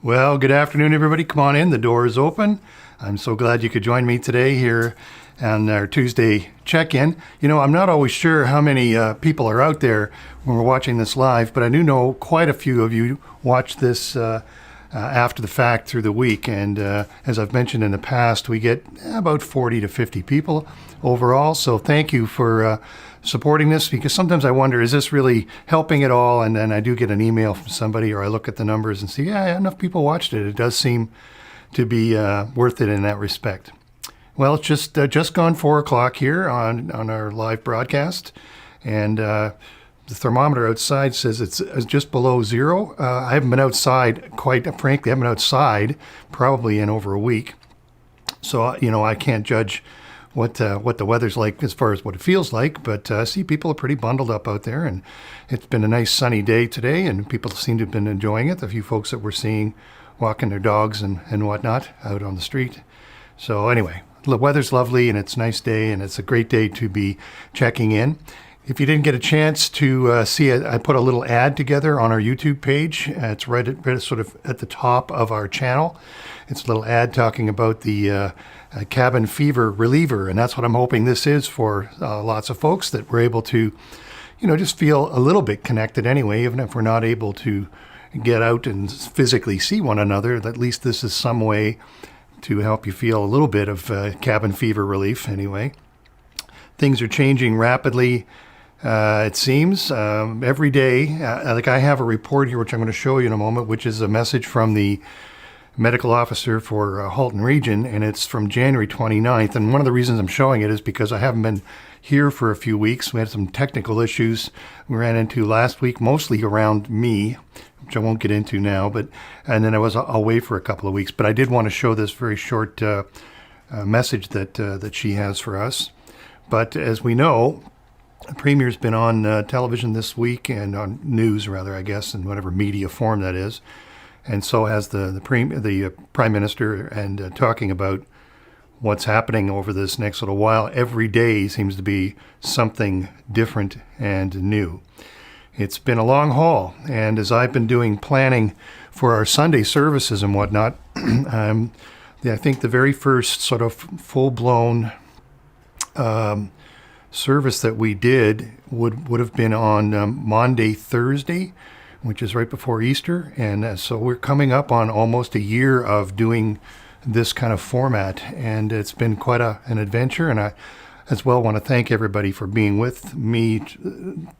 Well, good afternoon, everybody. Come on in. The door is open. I'm so glad you could join me today here on our Tuesday check-in. You know, I'm not always sure how many people are out there when we're watching this live, but I do know quite a few of you watch this after the fact through the week. And as I've mentioned in the past, we get about 40 to 50 people overall. So thank you for supporting this, because sometimes I wonder, is this really helping at all? And then I do get an email from somebody, or I look at the numbers and see, yeah, enough people watched it. It does seem to be worth it in that respect. Well, it's just gone 4 o'clock here on our live broadcast, and the thermometer outside says it's just below zero. I haven't been outside, quite frankly, I haven't been outside probably in over a week. So, I can't judge what the weather's like as far as what it feels like, but I see people are pretty bundled up out there, and it's been a nice sunny day today, and people seem to have been enjoying it. A few folks that we're seeing walking their dogs and whatnot out on the street. So anyway, the weather's lovely, and it's a nice day, and it's a great day to be checking in. If you didn't get a chance to see it, I put a little ad together on our YouTube page. It's right sort of at the top of our channel. It's a little ad talking about the cabin fever reliever, and that's what I'm hoping this is for lots of folks, that we're able to, just feel a little bit connected anyway, even if we're not able to get out and physically see one another. At least this is some way to help you feel a little bit of cabin fever relief anyway. Things are changing rapidly. It seems every day. Like I have a report here, which I'm going to show you in a moment, which is a message from the medical officer for Halton region, and it's from January 29th. And one of the reasons I'm showing it is because I haven't been here for a few weeks. We had some technical issues we ran into last week, mostly around me, which I won't get into now. And then I was away for a couple of weeks. But I did want to show this very short message that she has for us. But as we know, the Premier's been on television this week, and on news, rather, I guess, in whatever media form that is. And so has the Prime Minister, and talking about what's happening over this next little while. Every day seems to be something different and new. It's been a long haul, and as I've been doing planning for our Sunday services and whatnot, I think the very first sort of full-blown service that we did would have been on Maundy, Thursday, which is right before Easter. And so we're coming up on almost a year of doing this kind of format, and it's been quite an adventure. And I as well want to thank everybody for being with me,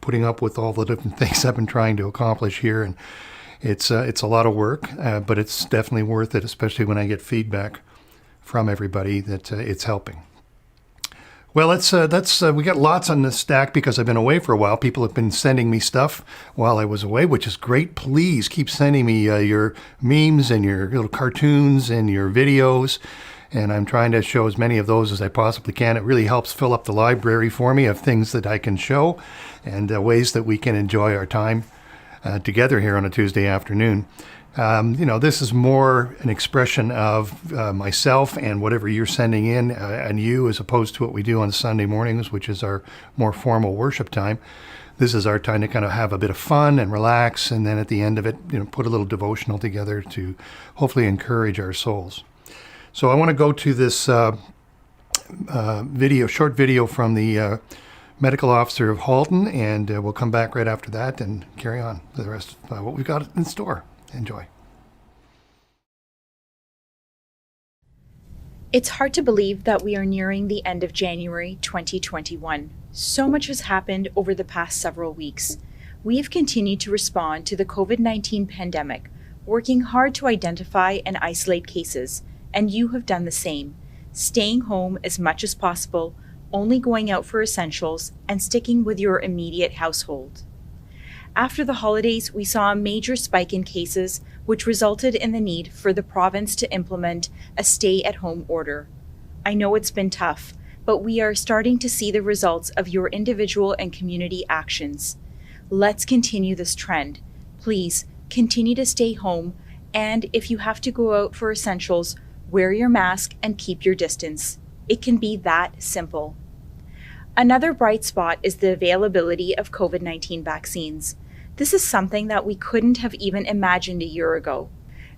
putting up with all the different things I've been trying to accomplish here. And it's a lot of work, but it's definitely worth it, especially when I get feedback from everybody that it's helping. Well, we got lots on the stack because I've been away for a while. People have been sending me stuff while I was away, which is great. Please keep sending me your memes and your little cartoons and your videos. And I'm trying to show as many of those as I possibly can. It really helps fill up the library for me of things that I can show, and ways that we can enjoy our time together here on a Tuesday afternoon. This is more an expression of myself and whatever you're sending in, and you, as opposed to what we do on Sunday mornings, which is our more formal worship time. This is our time to kind of have a bit of fun and relax, and then at the end of it, put a little devotional together to hopefully encourage our souls. So I want to go to this short video from the medical officer of Halton, and we'll come back right after that and carry on the rest of what we've got in store. Enjoy. It's hard to believe that we are nearing the end of January 2021. So much has happened over the past several weeks. We have continued to respond to the COVID-19 pandemic, working hard to identify and isolate cases, and you have done the same, staying home as much as possible, only going out for essentials, and sticking with your immediate household. After the holidays, we saw a major spike in cases, which resulted in the need for the province to implement a stay-at-home order. I know it's been tough, but we are starting to see the results of your individual and community actions. Let's continue this trend. Please continue to stay home, and if you have to go out for essentials, wear your mask and keep your distance. It can be that simple. Another bright spot is the availability of COVID-19 vaccines. This is something that we couldn't have even imagined a year ago.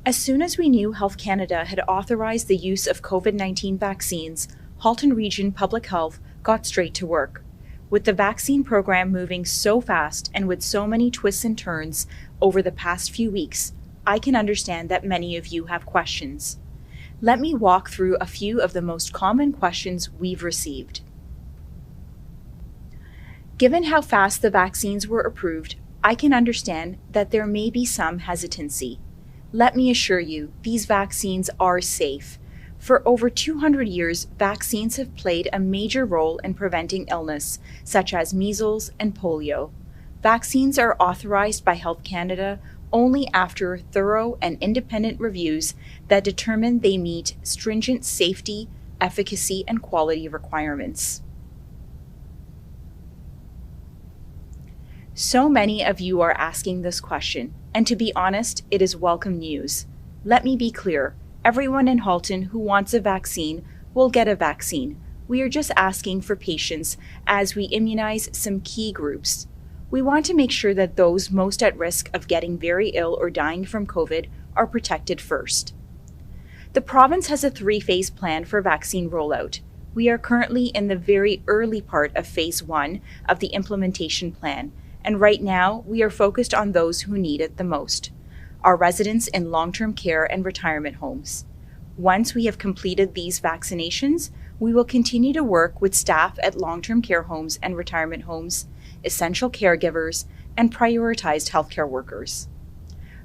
As soon as we knew Health Canada had authorized the use of COVID-19 vaccines, Halton Region Public Health got straight to work. With the vaccine program moving so fast and with so many twists and turns over the past few weeks, I can understand that many of you have questions. Let me walk through a few of the most common questions we've received. Given how fast the vaccines were approved, I can understand that there may be some hesitancy. Let me assure you, these vaccines are safe. For over 200 years, vaccines have played a major role in preventing illness, such as measles and polio. Vaccines are authorized by Health Canada only after thorough and independent reviews that determine they meet stringent safety, efficacy, and quality requirements. So many of you are asking this question, and to be honest, it is welcome news. Let me be clear, everyone in Halton who wants a vaccine will get a vaccine. We are just asking for patience as we immunize some key groups. We want to make sure that those most at risk of getting very ill or dying from COVID are protected first. The province has a 3-phase plan for vaccine rollout. We are currently in the very early part of phase 1 of the implementation plan, and right now we are focused on those who need it the most, our residents in long-term care and retirement homes. Once we have completed these vaccinations, we will continue to work with staff at long-term care homes and retirement homes, essential caregivers, and prioritized healthcare workers.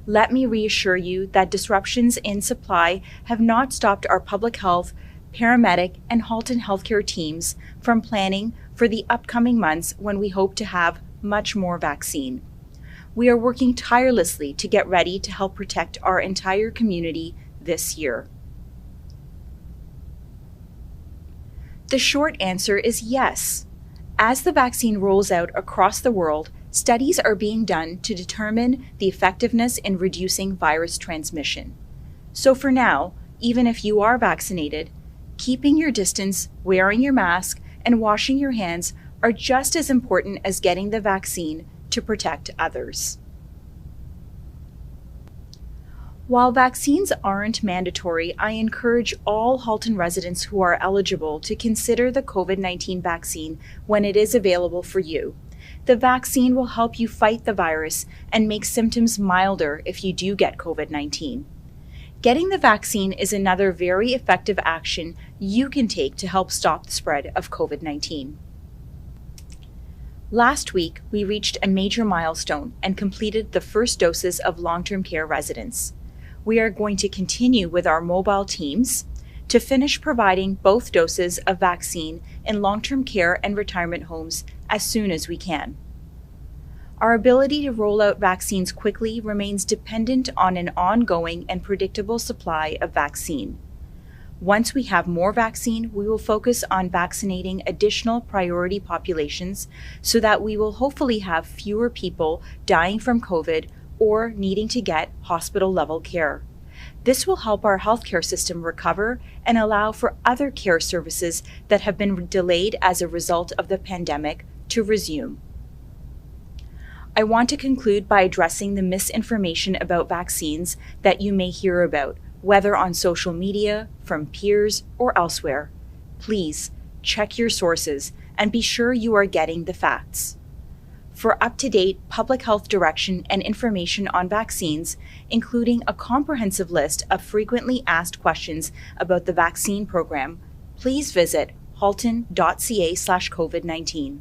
Let me reassure you that disruptions in supply have not stopped our public health, paramedic, and Halton healthcare teams from planning for the upcoming months when we hope to have much more vaccine. We are working tirelessly to get ready to help protect our entire community this year. The short answer is yes. As the vaccine rolls out across the world, studies are being done to determine the effectiveness in reducing virus transmission. So for now, even if you are vaccinated, keeping your distance, wearing your mask, and washing your hands are just as important as getting the vaccine to protect others. While vaccines aren't mandatory, I encourage all Halton residents who are eligible to consider the COVID-19 vaccine when it is available for you. The vaccine will help you fight the virus and make symptoms milder if you do get COVID-19. Getting the vaccine is another very effective action you can take to help stop the spread of COVID-19. Last week, we reached a major milestone and completed the first doses of long-term care residents. We are going to continue with our mobile teams to finish providing both doses of vaccine in long-term care and retirement homes as soon as we can. Our ability to roll out vaccines quickly remains dependent on an ongoing and predictable supply of vaccine. Once we have more vaccine, we will focus on vaccinating additional priority populations so that we will hopefully have fewer people dying from COVID or needing to get hospital-level care. This will help our healthcare system recover and allow for other care services that have been delayed as a result of the pandemic to resume. I want to conclude by addressing the misinformation about vaccines that you may hear about, whether on social media, from peers, or elsewhere. Please check your sources and be sure you are getting the facts. For up-to-date public health direction and information on vaccines, including a comprehensive list of frequently asked questions about the vaccine program, please visit halton.ca/COVID-19.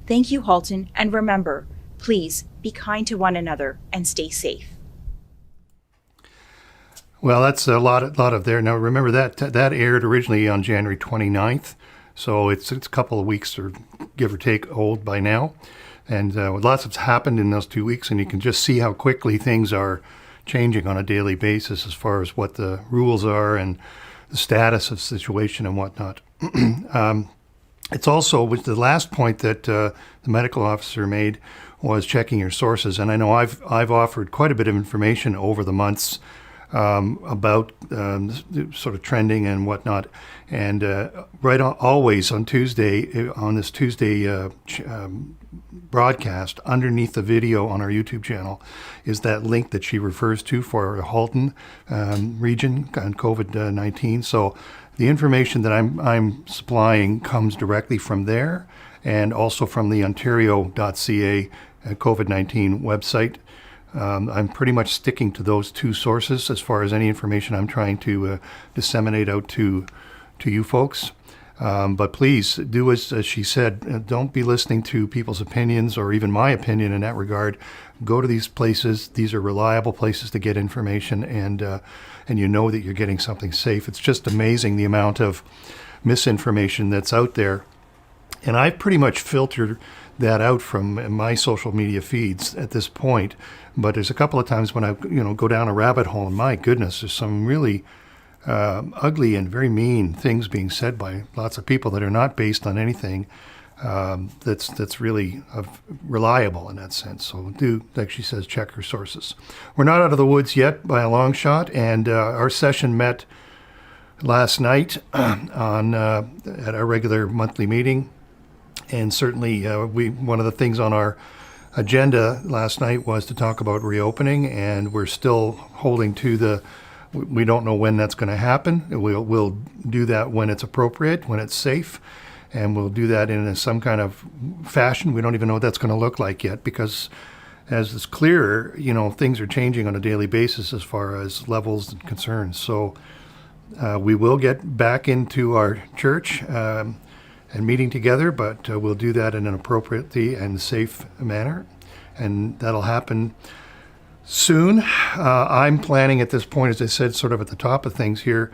Thank you, Halton, and remember, please be kind to one another and stay safe. Well, that's a lot of there. Now, remember that aired originally on January 29th, so it's a couple of weeks or give or take old by now. And lots has happened in those 2 weeks, and you can just see how quickly things are changing on a daily basis as far as what the rules are and the status of the situation and whatnot. It's also, with the last point that the medical officer made, was checking your sources. And I know I've offered quite a bit of information over the months about sort of trending and whatnot. And always on Tuesday, on this Tuesday broadcast, underneath the video on our YouTube channel, is that link that she refers to for our Halton region on COVID-19. So the information that I'm supplying comes directly from there, and also from the Ontario.ca COVID-19 website. I'm pretty much sticking to those two sources as far as any information I'm trying to disseminate out to you folks. But please do as she said. Don't be listening to people's opinions or even my opinion in that regard. Go to these places. These are reliable places to get information, and you know that you're getting something safe. It's just amazing the amount of misinformation that's out there. And I've pretty much filtered that out from my social media feeds at this point. But there's a couple of times when I go down a rabbit hole, and my goodness, there's some really ugly and very mean things being said by lots of people that are not based on anything that's really reliable in that sense. So do, like she says, check her sources. We're not out of the woods yet by a long shot, and our session met last night at our regular monthly meeting. And certainly one of the things on our agenda last night was to talk about reopening, and we're still holding to we don't know when that's going to happen. We'll do that when it's appropriate, when it's safe, and we'll do that in some kind of fashion. We don't even know what that's going to look like yet, because as it's clearer, things are changing on a daily basis as far as levels and concerns. So we will get back into our church and meeting together, but we'll do that in an appropriately and safe manner, and that'll happen soon. I'm planning at this point, as I said, sort of at the top of things here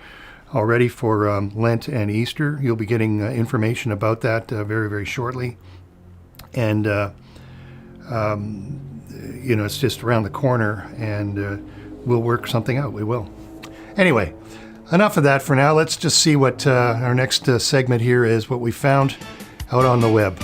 already for Lent and Easter. You'll be getting information about that very, very shortly. And, it's just around the corner, and we'll work something out. We will. Anyway, enough of that for now. Let's just see what our next segment here is, what we found out on the web.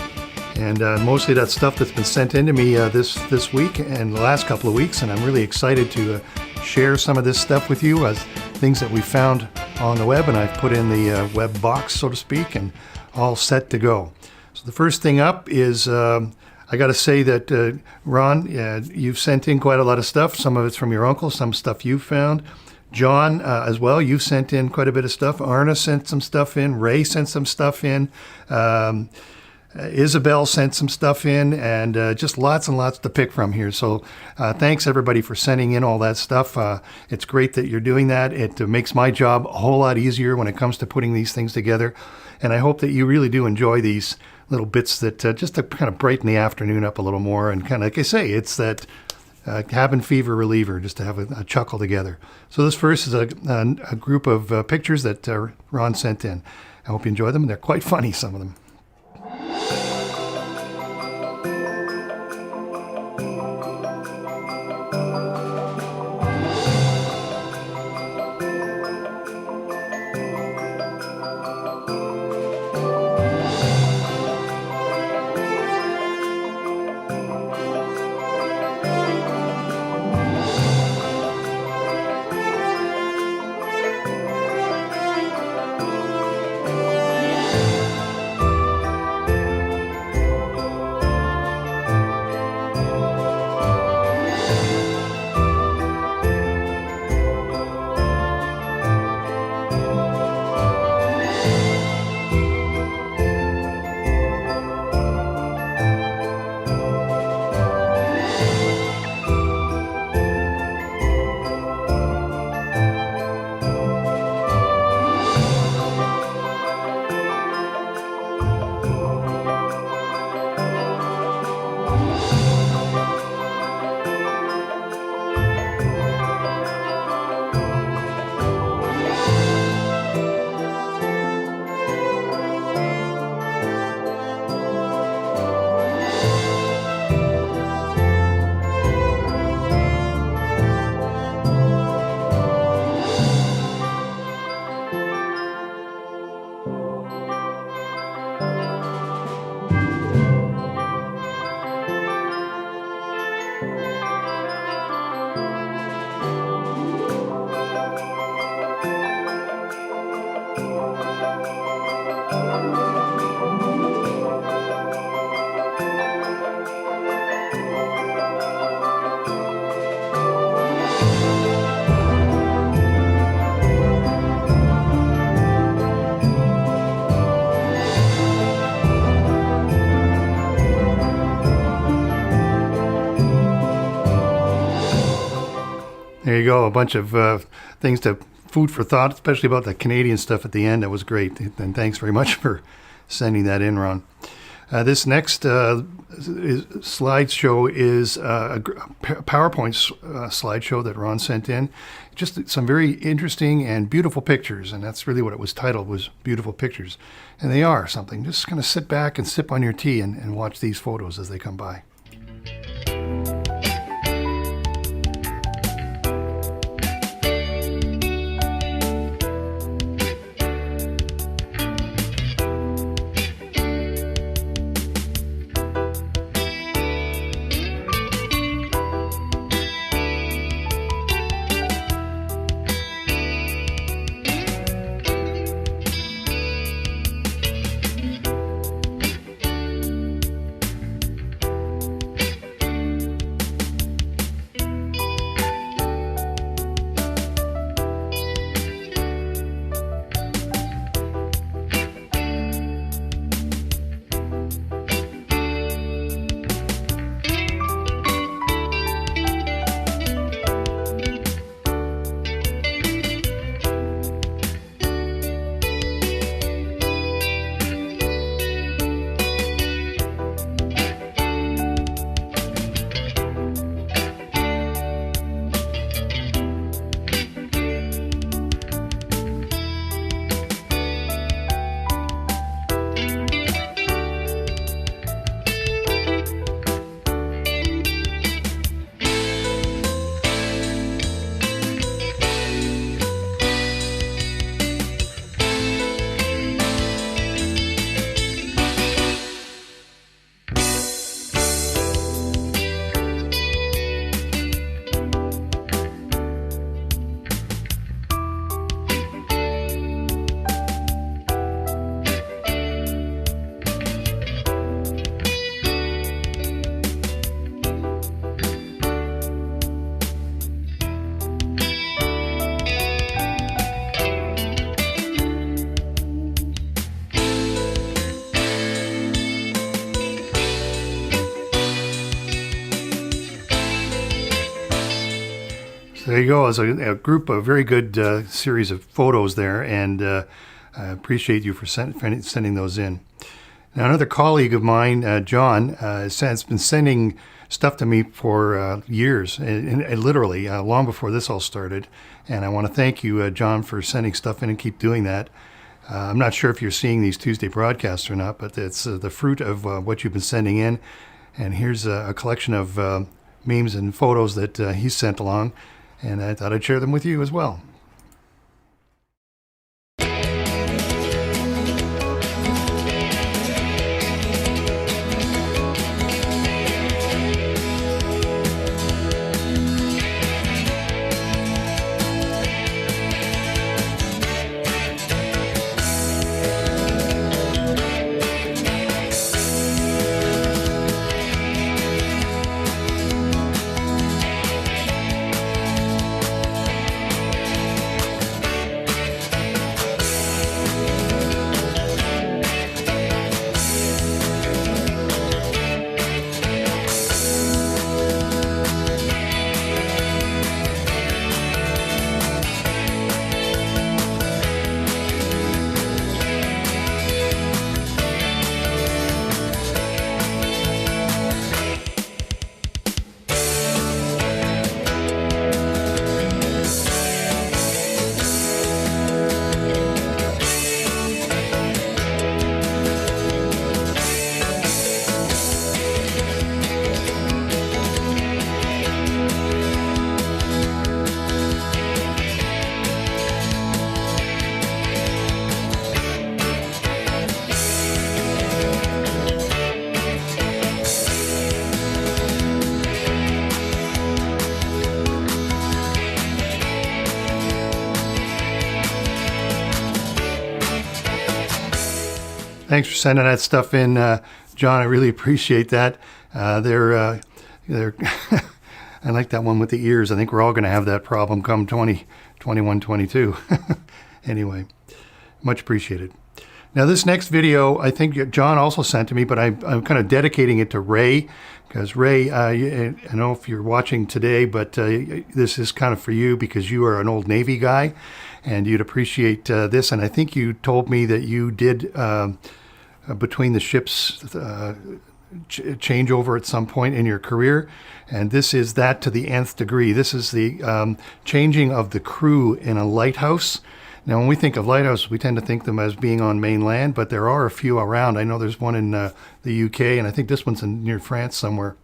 And mostly that stuff that's been sent in to me this week and the last couple of weeks. And I'm really excited to share some of this stuff with you as things that we found on the web. And I've put in the web box, so to speak, and all set to go. So the first thing up is I got to say that, Ron, you've sent in quite a lot of stuff. Some of it's from your uncle, some stuff you found. John, as well, you've sent in quite a bit of stuff. Arna sent some stuff in. Ray sent some stuff in. Isabel sent some stuff in, and just lots and lots to pick from here. So thanks, everybody, for sending in all that stuff. It's great that you're doing that. It makes my job a whole lot easier when it comes to putting these things together. And I hope that you really do enjoy these little bits that just to kind of brighten the afternoon up a little more. And kind of, like I say, it's that cabin fever reliever, just to have a chuckle together. So this first is a group of pictures that Ron sent in. I hope you enjoy them. They're quite funny, some of them. There you go. A bunch of things to food for thought, especially about the Canadian stuff at the end. That was great. And thanks very much for sending that in, Ron. This next slideshow is a PowerPoint slideshow that Ron sent in. Just some very interesting and beautiful pictures, and that's really what it was titled, was Beautiful Pictures. And they are something. Just kind of sit back and sip on your tea and watch these photos as they come by. There you go. It's a group of very good series of photos there, and I appreciate you for sending those in. Now, another colleague of mine, John, has been sending stuff to me for years, and literally long before this all started. And I want to thank you, John, for sending stuff in and keep doing that. I'm not sure if you're seeing these Tuesday broadcasts or not, but it's the fruit of what you've been sending in. And here's a collection of memes and photos that he sent along. And I thought I'd share them with you as well. Thanks for sending that stuff in, John. I really appreciate that. They're I like that one with the ears. I think we're all going to have that problem come 2021, 22. Anyway, much appreciated. Now, this next video, I think John also sent to me, but I'm kind of dedicating it to Ray, because Ray, I don't know if you're watching today, but this is kind of for you because you are an old Navy guy, and you'd appreciate this. And I think you told me that you did between the ships changeover at some point in your career, and this is that to the nth degree. This is the changing of the crew in a lighthouse. Now, when we think of lighthouses, we tend to think them as being on mainland, but there are a few around. I know there's one in the UK, and I think this one's near France somewhere,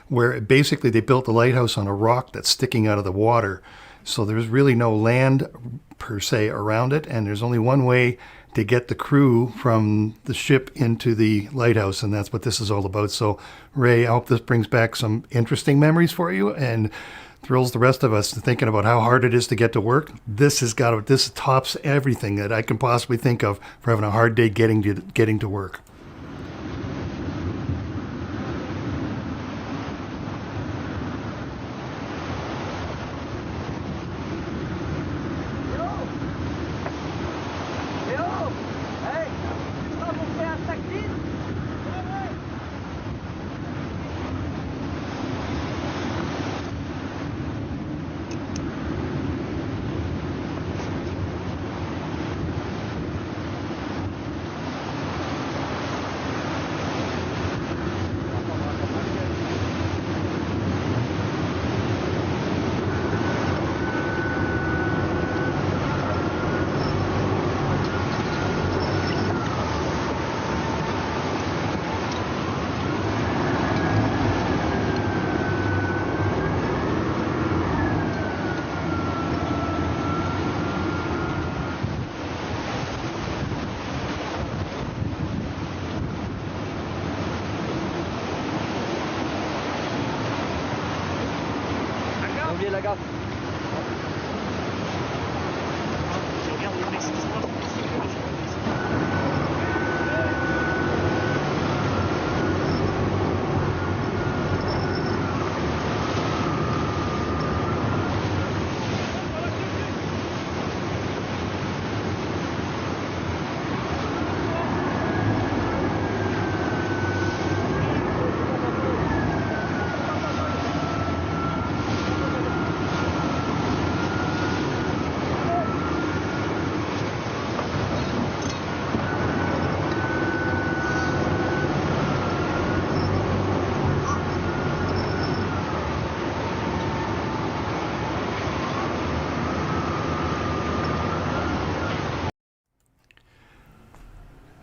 where basically they built the lighthouse on a rock that's sticking out of the water. So there's really no land per se around it, and there's only one way to get the crew from the ship into the lighthouse, and that's what this is all about. So, Ray, I hope this brings back some interesting memories for you and thrills the rest of us thinking about how hard it is to get to work. This tops everything that I can possibly think of for having a hard day getting to work.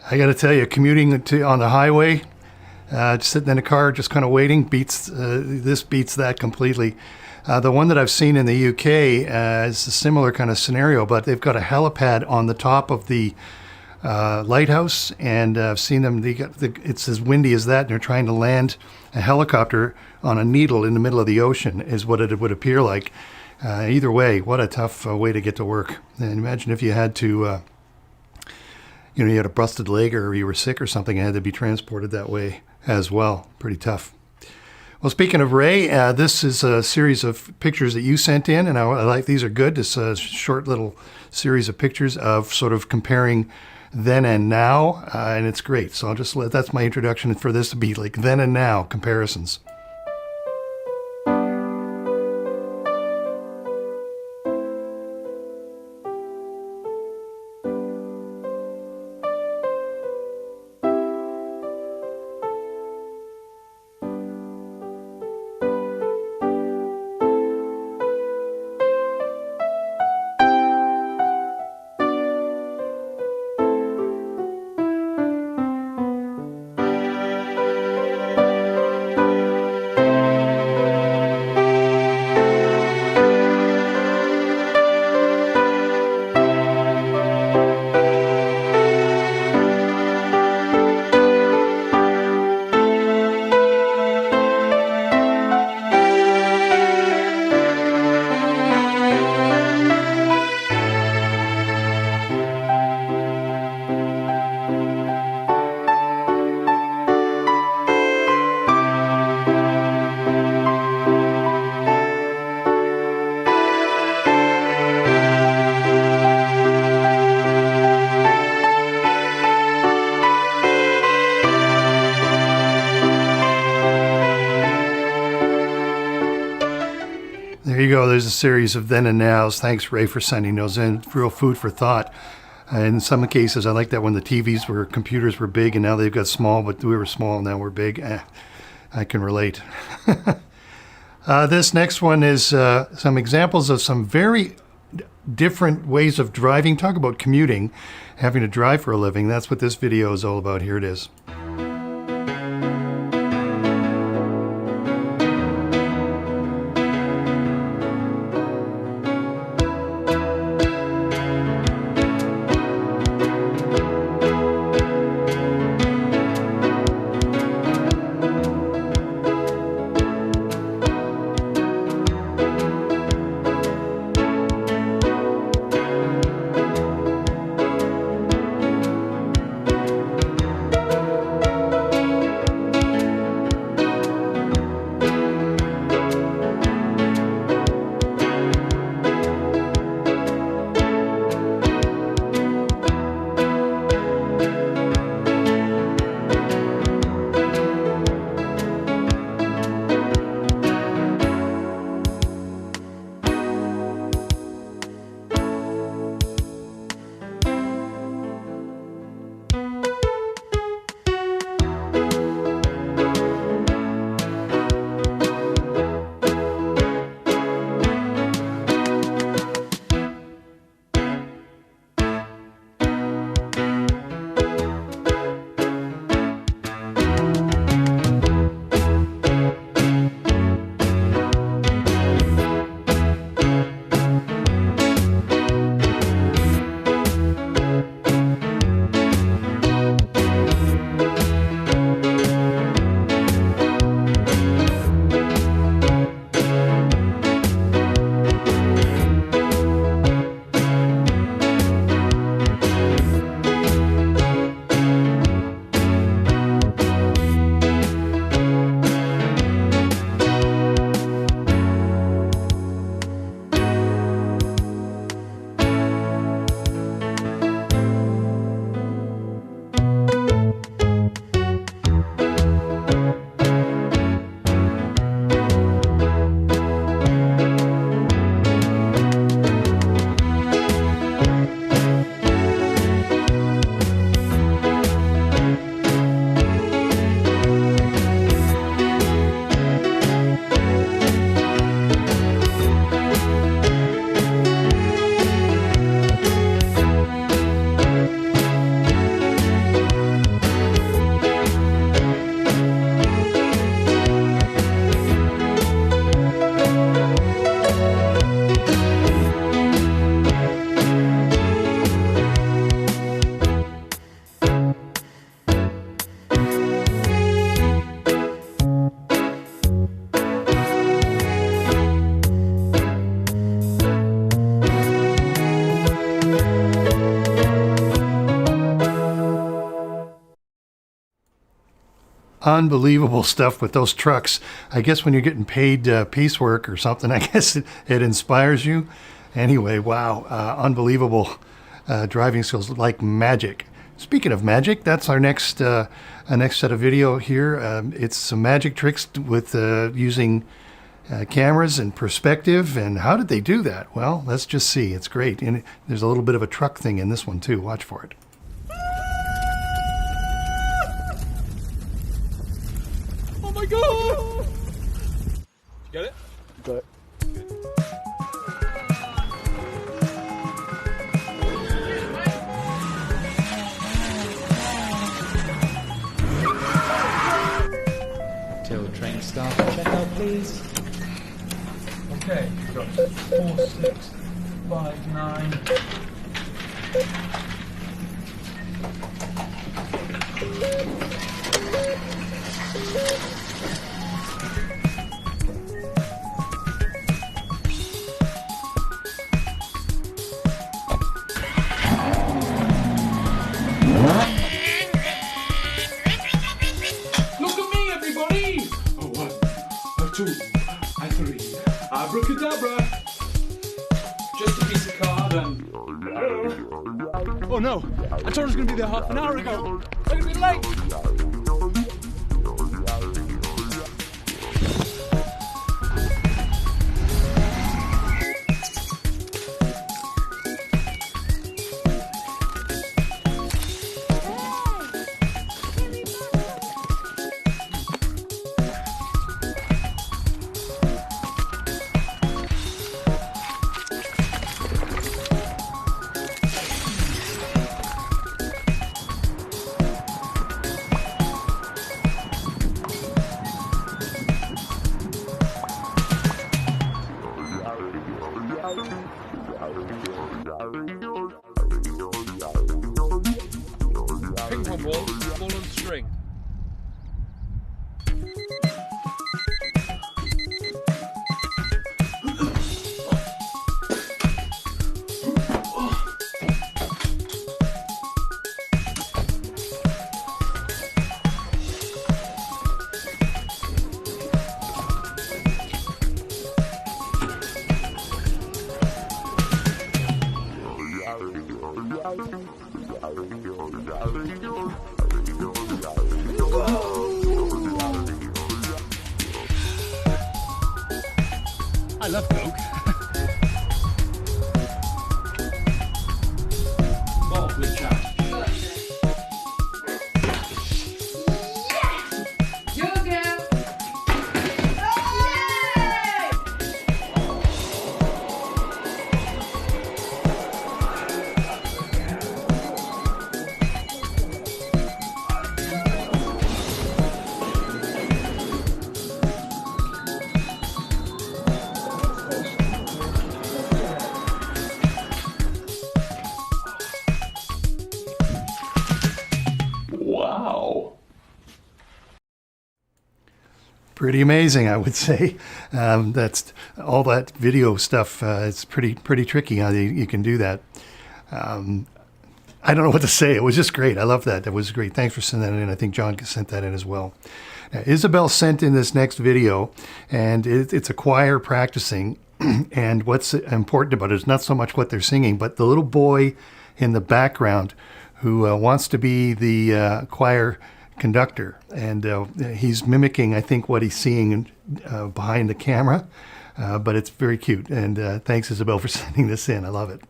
I got to tell you, commuting on the highway, just sitting in a car, just kind of waiting, beats that completely. The one that I've seen in the UK is a similar kind of scenario, but they've got a helipad on the top of the lighthouse, and I've seen them. It's as windy as that, and they're trying to land a helicopter on a needle in the middle of the ocean, is what it would appear like. Either way, what a tough way to get to work. And imagine if you had to. You had a busted leg or you were sick or something and had to be transported that way as well. Pretty tough. Well, speaking of Ray, this is a series of pictures that you sent in, and I like these are good. It's a short little series of pictures of sort of comparing then and now, and it's great. So that's my introduction for this to be like then and now comparisons. you go. There's a series of then and nows. Thanks, Ray, for sending those in. Real food for thought. In some cases, I like that when the computers were big, and now they've got small, but we were small, now we're big. I can relate. This next one is some examples of some very different ways of driving. Talk about commuting, having to drive for a living. That's what this video is all about. Here it is. Unbelievable stuff with those trucks. I guess when you're getting paid piecework or something, I guess it inspires you. Anyway, wow, unbelievable driving skills, like magic. Speaking of magic, that's our next set of video here. It's some magic tricks with using cameras and perspective. And how did they do that? Well, let's just see. It's great. And there's a little bit of a truck thing in this one too. Watch for it. Oh my God! You got it? Got it. Till train start, check out please. Okay, got 4, 6, 5, 9. Look at me, everybody! A 1, a 2, a 3. Abracadabra! Just a piece of card and... Oh no! I thought I was going to be there half an hour ago! I'm going to be late! love Coke. Ball with shot. Wow. Pretty amazing, I would say. That's all that video stuff. It's pretty tricky how you can do that. I don't know what to say. It was just great. I love that. That was great. Thanks for sending that in. I think John sent that in as well. Isabel sent in this next video, and it's a choir practicing. And what's important about it is not so much what they're singing, but the little boy in the background who wants to be the choir conductor. And he's mimicking, I think, what he's seeing behind the camera. But it's very cute. And thanks, Isabel, for sending this in. I love it.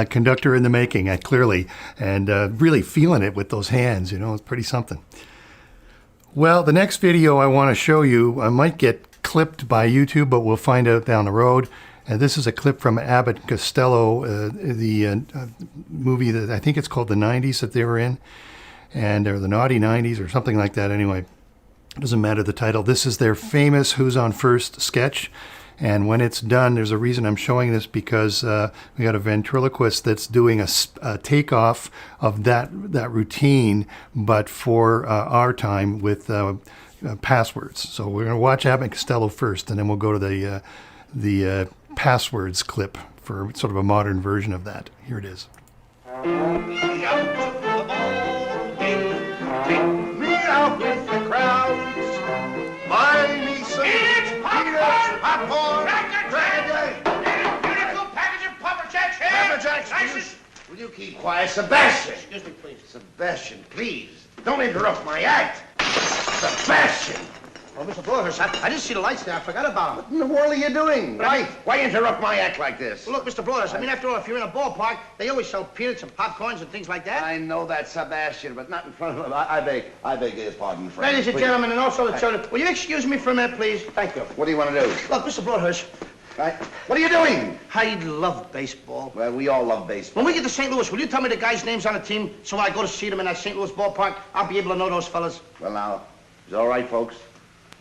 Conductor in the making, clearly, and really feeling it with those hands. You know, it's pretty something. Well, the next video I want to show you, I might get clipped by YouTube, but we'll find out down the road. And this is a clip from Abbott and Costello, the movie that I think it's called The 90s that they were in, and or the Naughty 90s or something like that. Anyway, it doesn't matter the title. This is their famous Who's on First sketch. And when it's done, there's a reason I'm showing this, because we got a ventriloquist that's doing a takeoff of that routine, but for our time with passwords. So we're going to watch Abbott and Costello first, and then we'll go to the passwords clip for sort of a modern version of that. Here it is. Me out to the ball game, take me out with the crowds. Buy me some peanuts, popcorn, Beautiful package of Papa Jacks here. Papa Jacks. Will you keep quiet, Sebastian? Excuse me, please. Sebastian, please. Don't interrupt my act. Sebastian! Oh, Mr. Blowhurst, I didn't see the lights there. I forgot about them. What in the world are you doing? Why interrupt my act like this? Well, look, Mr. Blowhurst, I mean, after all, if you're in a ballpark, they always sell peanuts and popcorns and things like that. I know that, Sebastian, but not in front of him. I beg his pardon, friend. Ladies and gentlemen, and also the children, will you excuse me for a minute, please? Thank you. What do you want to do? Look, Mr. Blowhurst. Right. What are you doing? I love baseball. Well, we all love baseball. When we get to St. Louis, will you tell me the guys' names on the team so when I go to see them in that St. Louis ballpark, I'll be able to know those fellas? Well, now, is it all right, folks?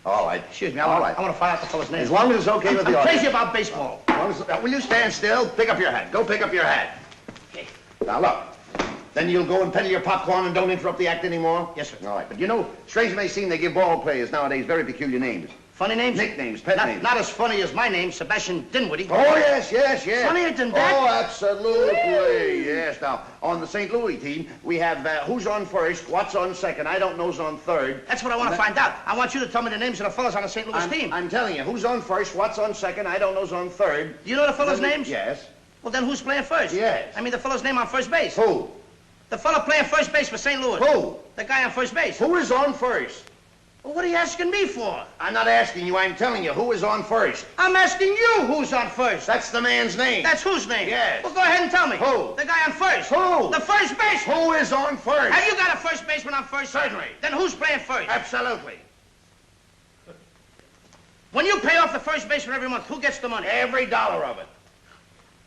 All right. Excuse me, All right. I want to find out the fellas' names. As long as it's okay with the I'm audience. crazy about baseball. Will you stand still? Pick up your hat. Go pick up your hat. Okay. Now, look. Then you'll go and peddle your popcorn and don't interrupt the act anymore? Yes, sir. All right. But you know, strange it may seem, they give ball players nowadays very peculiar names. Funny names? Nicknames, pet names. Not as funny as my name, Sebastian Dinwiddie. Oh, yes. Funnier than that? Oh, absolutely. Yes. Now, on the St. Louis team, we have who's on first, what's on second, I don't know's on third. That's what I want to find out. I want you to tell me the names of the fellas on the St. Louis team. I'm telling you, who's on first, what's on second, I don't know's on third. Do you know the fellas' names? Yes. Well, then who's playing first? Yes. I mean the fellow's name on first base. Who? The fellow playing first base for St. Louis. Who? The guy on first base. Who is on first? Well, what are you asking me for? I'm not asking you, I'm telling you. Who is on first? I'm asking you who's on first. That's the man's name. That's whose name? Yes. Well, go ahead and tell me. Who? The guy on first. Who? The first baseman. Who is on first? Have you got a first baseman on first? Certainly. Then who's playing first? Absolutely. When you pay off the first baseman every month, who gets the money? Every dollar of it.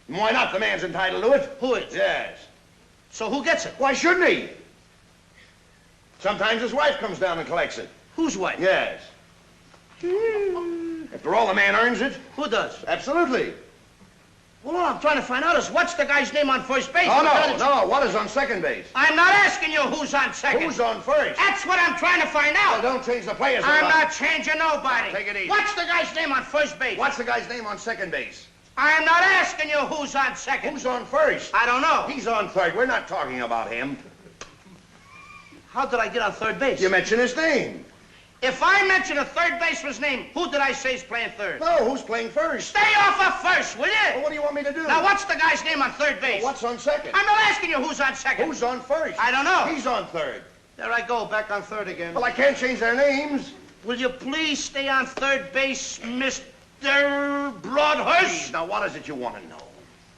Why not? The man's entitled to it. Who is? Yes. So who gets it? Why shouldn't he? Sometimes his wife comes down and collects it. Whose wife? Yes. After all, the man earns it. Who does? Absolutely. Well, all I'm trying to find out is what's the guy's name on first base? Oh, no. What is on second base? I'm not asking you who's on second. Who's on first? That's what I'm trying to find Well, out. don't change the players. I'm around. not changing nobody. Take it easy. What's the guy's name on first base? What's the guy's name on second base? I'm not asking you who's on second. Who's on first? I don't know. He's on third. We're not talking about him. How did I get on third base? You mentioned his name. If I mention a third baseman's name, who did I say is playing third? No, who's playing first? Stay off of first, will Well, you? what do you want me to do? Now, what's the guy's name on third base? What's on second? I'm not asking you who's on second. Who's on first? I don't know. He's on third. There I go, back on third again. Well, I can't change their names. Will you please stay on third base, Mr. Broadhurst? Now, what is it you want to know?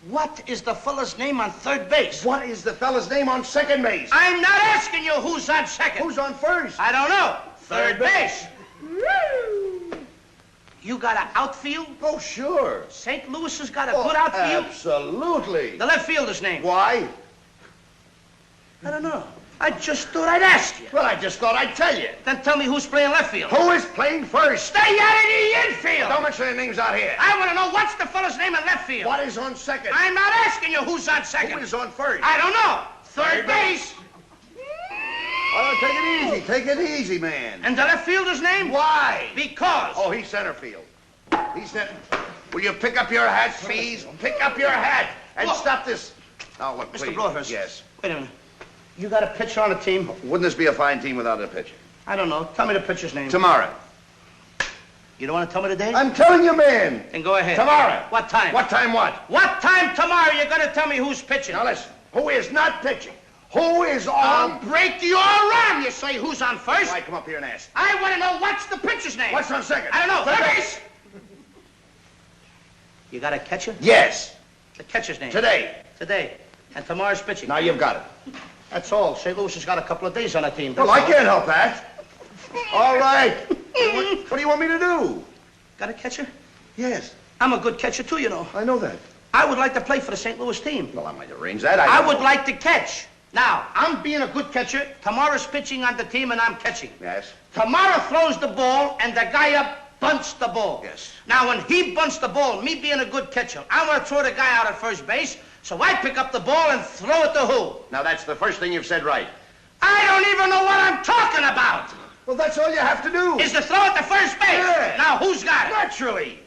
What is the fella's name on third base? What is the fella's name on second base? I'm not asking you who's on second. Who's on first? I don't know. Third Third base. You got an outfield? Oh, sure. St. Louis has got a good outfield? Absolutely. The left fielder's name? Why? I don't know. I just thought I'd ask you. Well, I just thought I'd tell you. Then tell me who's playing left field. Who is playing first? Stay out of the infield! Don't mention their names out here. I want to know what's the fella's name in left field. What is on second? I'm not asking you who's on second. Who is on first? I don't know. Third base. Oh, take it easy. Take it easy, man. And the left fielder's name? Why? Because. Oh, he's center field. He's center. Will you pick up your hat, please? Pick up your hat and Look. stop this. Oh, look, Mr. please. Broadhurst. Yes. Wait a minute. You got a pitcher on the team? Wouldn't this be a fine team without a pitcher? I don't know. Tell me the pitcher's name. Tomorrow. You don't want to tell me the date? I'm telling you, man. Then go ahead. Tomorrow. What time? What time what? What time tomorrow you're going to tell me who's pitching? Now listen. Who is not pitching? Who is I'll on? break your arm. You say who's on first? Why come up here and ask? I want to know what's the pitcher's name. What's on second? I don't know. Third Third base. base. You got a catcher? Yes. The catcher's name. Today. Today. And tomorrow's pitching. Now you've got it. That's all. St. Louis has got a couple of days on the team. Well, That's I all. can't help that. All right. What do you want me to do? Got a catcher? Yes, I'm a good catcher, too, you know. I know that. I would like to play for the St. Louis team. Well, I might arrange that. I would like to catch. Now, I'm being a good catcher. Tomorrow's pitching on the team, and I'm catching. Yes. Tomorrow throws the ball, and the guy up bunts the ball. Yes. Now, when he bunts the ball, me being a good catcher, I want to throw the guy out at first base, so I pick up the ball and throw it to who? Now, that's the first thing you've said right. I don't even know what I'm talking about. Well, that's all you have to do. Is to throw it to first base. Yeah. Now, who's got it? Naturally.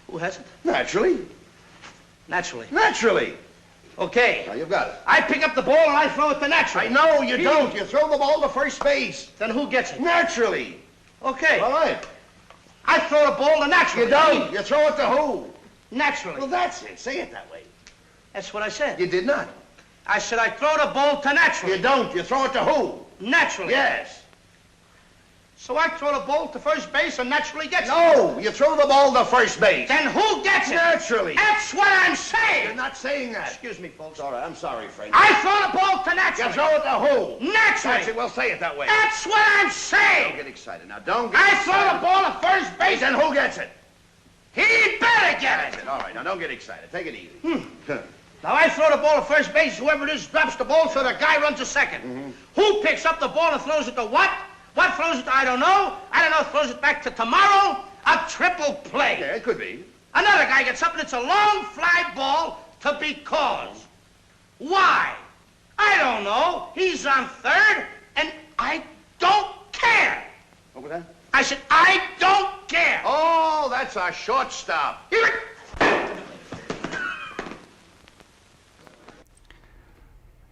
Who has it? Naturally. Naturally. Naturally. Okay. Now, you've got it. I pick up the ball and I throw it to naturally. I know you don't. You throw the ball to first base. Then who gets it? Naturally. Okay. All right. I throw the ball to naturally. You don't. You throw it to who? Naturally. Well, that's it. Say it that way. That's what I said. You did not. I said I throw the ball to naturally. You don't. You throw it to who? Naturally. Yes. So I throw the ball to first base and naturally gets it. No, you throw the ball to first base. Then who gets it? Naturally. That's what I'm saying. You're not saying that. Excuse me, folks. All right, I'm sorry, Frank. I throw the ball to You naturally. throw it to who? Naturally. That's it. Well, say it that way. That's what I'm Don't saying. get excited. Now, don't get I excited. throw the ball to first base Then who gets it? he better get it. All right, now don't get excited. Take it easy. Now I throw the ball to first base. Whoever it is drops the ball, so the guy runs to 2nd. Who picks up the ball and throws it to what? What throws it to I don't know. I don't know. Throws it back to tomorrow. A triple play. Yeah, it could be. Another guy gets up and it's a long fly ball to because. Why? I don't know. He's on third, and I don't care. What was that? I said, I don't care. Oh, that's a shortstop.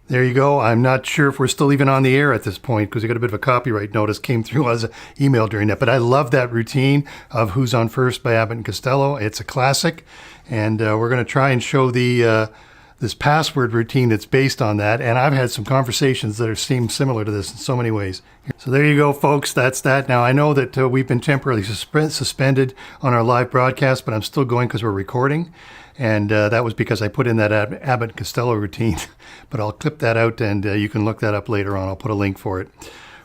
There you go. I'm not sure if we're still even on the air at this point because we got a bit of a copyright notice came through as an email during that. But I love that routine of Who's on First by Abbott and Costello. It's a classic, and we're going to try and show the this password routine that's based on that. And I've had some conversations that seem similar to this in so many ways. So there you go, folks. That's that. Now, I know that we've been temporarily suspended on our live broadcast, but I'm still going because we're recording. And that was because I put in that Abbott and Costello routine. But I'll clip that out, and you can look that up later on. I'll put a link for it.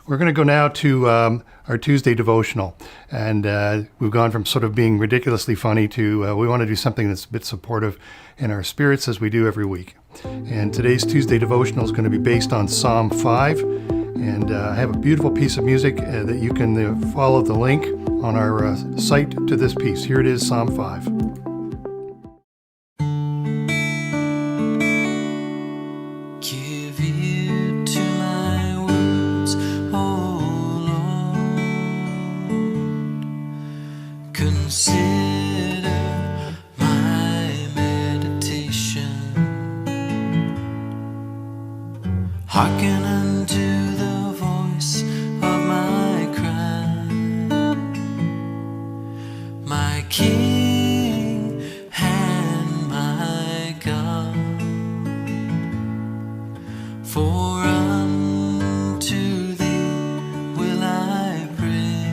We're going to go now to our Tuesday devotional. And we've gone from sort of being ridiculously funny to we want to do something that's a bit supportive in our spirits as we do every week. And today's Tuesday devotional is going to be based on Psalm 5. And I have a beautiful piece of music that you can follow the link on our site to this piece. Here it is, Psalm 5. Give ear to my words, O Lord. Consider my meditation. Hearken unto the voice of my cry, my King and my God. For unto thee will I pray,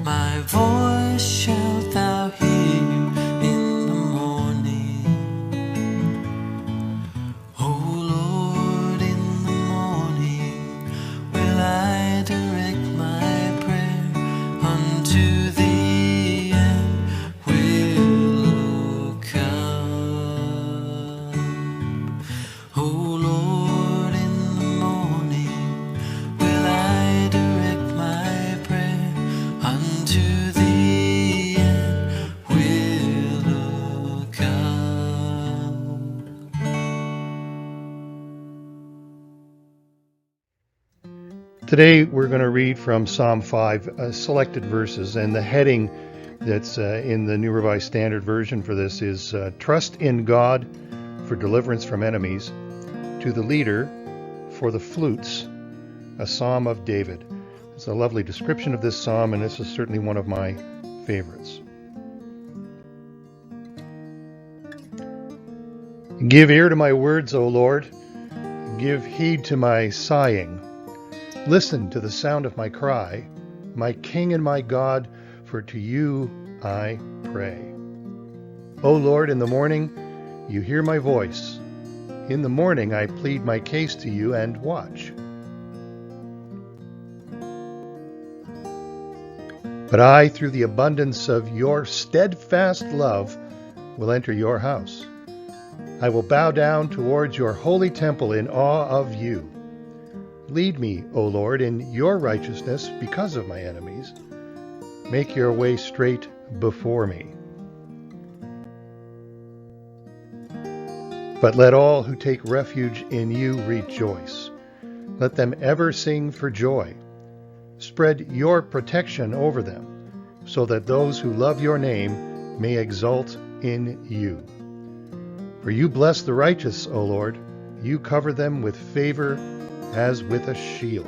my voice shalt thou hear in the morning. O Lord, in the morning will I direct my prayer unto thee, and will look up. O Lord, in the morning will I direct my prayer unto thee, and will look up. Today we're going to read from Psalm 5, selected verses, and the heading that's in the New Revised Standard Version for this is Trust in God for Deliverance from Enemies, to the leader for the flutes, a Psalm of David. It's a lovely description of this psalm, and this is certainly one of my favorites. Give ear to my words, O Lord. Give heed to my sighing. Listen to the sound of my cry, my King and my God, for to you I pray. O Lord, in the morning you hear my voice. In the morning I plead my case to you and watch. But I, through the abundance of your steadfast love, will enter your house. I will bow down towards your holy temple in awe of you. Lead me, O Lord, in your righteousness because of my enemies. Make your way straight before me. But let all who take refuge in you rejoice. Let them ever sing for joy. Spread your protection over them, so that those who love your name may exult in you. For you bless the righteous, O Lord. You cover them with favor as with a shield.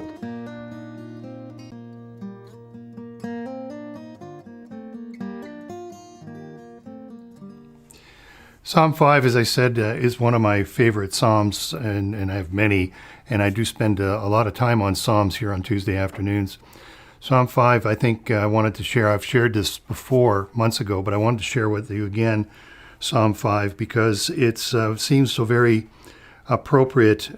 Psalm 5, as I said, is one of my favorite psalms, and I have many, and I do spend a lot of time on psalms here on Tuesday afternoons. Psalm 5, I think I wanted to share. I've shared this before, months ago, but I wanted to share with you again Psalm 5 because it seems so very appropriate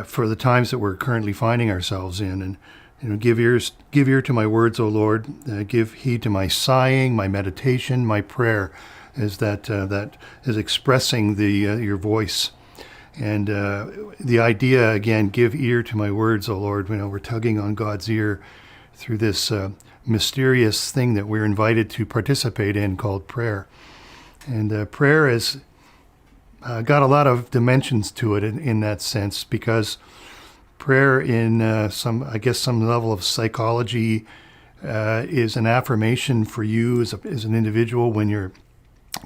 for the times that we're currently finding ourselves in. And give ear to my words, O Lord. Give heed to my sighing, my meditation, my prayer, is that is expressing your voice. And the idea, again, give ear to my words, O Lord. We're tugging on God's ear through this mysterious thing that we're invited to participate in called prayer. And prayer has got a lot of dimensions to it in that sense, because prayer in some level of psychology is an affirmation for you as an individual when you're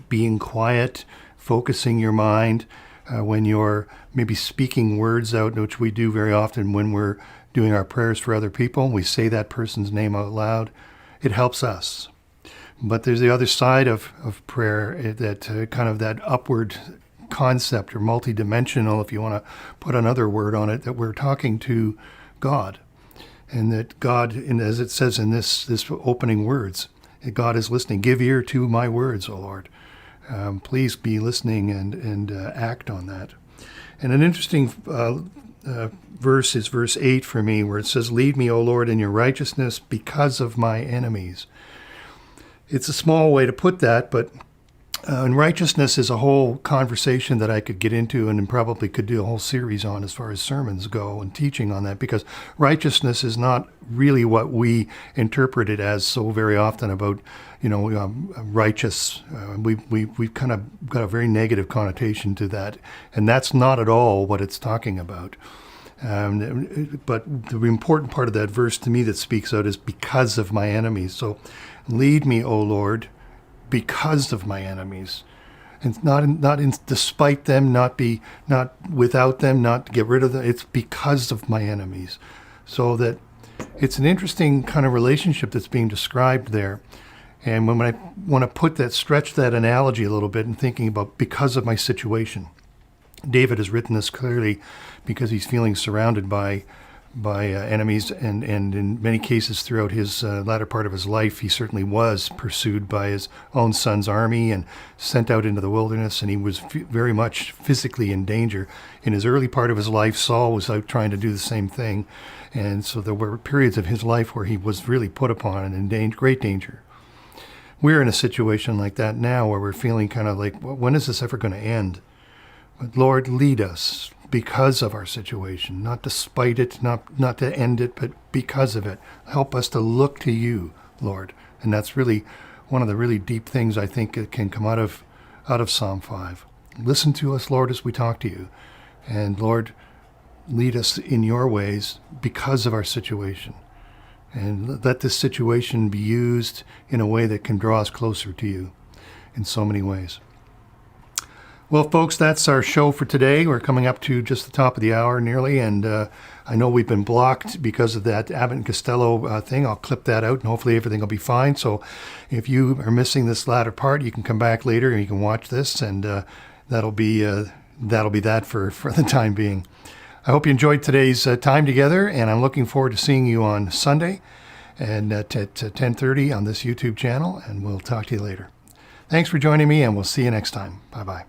being quiet, focusing your mind, when you're maybe speaking words out, which we do very often when we're doing our prayers for other people. We say that person's name out loud. It helps us. But there's the other side of prayer, that kind of that upward concept, or multidimensional, if you want to put another word on it, that we're talking to God. And that God, and as it says in this opening words, that God is listening. Give ear to my words, O Lord. Please be listening and act on that. And an interesting verse is verse 8 for me, where it says, lead me, O Lord, in your righteousness because of my enemies. It's a small way to put that, but and righteousness is a whole conversation that I could get into and probably could do a whole series on as far as sermons go and teaching on that, because righteousness is not really what we interpret it as so very often about, righteous. We've kind of got a very negative connotation to that, and that's not at all what it's talking about. But the important part of that verse to me that speaks out is because of my enemies. So lead me, O Lord, because of my enemies, and not in despite them, not without them, not to get rid of them. It's because of my enemies. So that it's an interesting kind of relationship that's being described there. And when I want to stretch that analogy a little bit and thinking about because of my situation, David has written this clearly because he's feeling surrounded by enemies, and in many cases throughout his latter part of his life, he certainly was pursued by his own son's army and sent out into the wilderness, and he was very much physically in danger. In his early part of his life, Saul was out trying to do the same thing, and so there were periods of his life where he was really put upon and in great danger. We're in a situation like that now, where we're feeling kind of like, well, when is this ever going to end? But Lord, lead us because of our situation, not despite it, not to end it, but because of it. Help us to look to you, Lord. And that's really one of the really deep things I think that can come out of Psalm 5. Listen to us, Lord, as we talk to you. And Lord, lead us in your ways because of our situation. And let this situation be used in a way that can draw us closer to you in so many ways. Well, folks, that's our show for today. We're coming up to just the top of the hour nearly, and I know we've been blocked because of that Abbott and Costello thing. I'll clip that out, and hopefully everything will be fine. So if you are missing this latter part, you can come back later and you can watch this, and that'll be that for the time being. I hope you enjoyed today's time together, and I'm looking forward to seeing you on Sunday and at 10:30 on this YouTube channel, and we'll talk to you later. Thanks for joining me, and we'll see you next time. Bye-bye.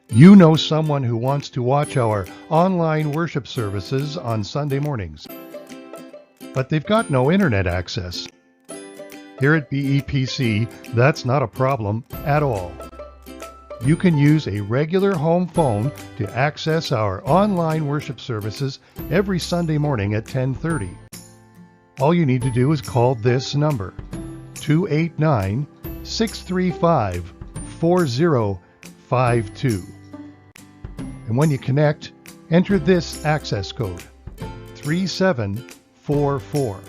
You know someone who wants to watch our online worship services on Sunday mornings, but they've got no internet access. Here at BEPC, that's not a problem at all. You can use a regular home phone to access our online worship services every Sunday morning at 10:30. All you need to do is call this number, 289-635-4052. And when you connect, enter this access code, 3744.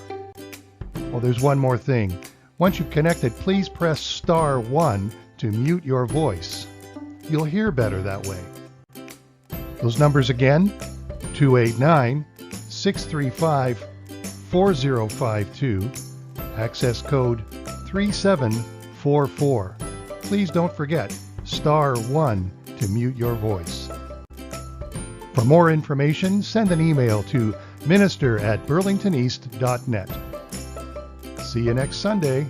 Well, there's one more thing. Once you've connected, please press star 1 to mute your voice. You'll hear better that way. Those numbers again, 289-635-4052, access code 3744. Please don't forget, star 1 to mute your voice. For more information, send an email to minister@burlingtoneast.net. See you next Sunday.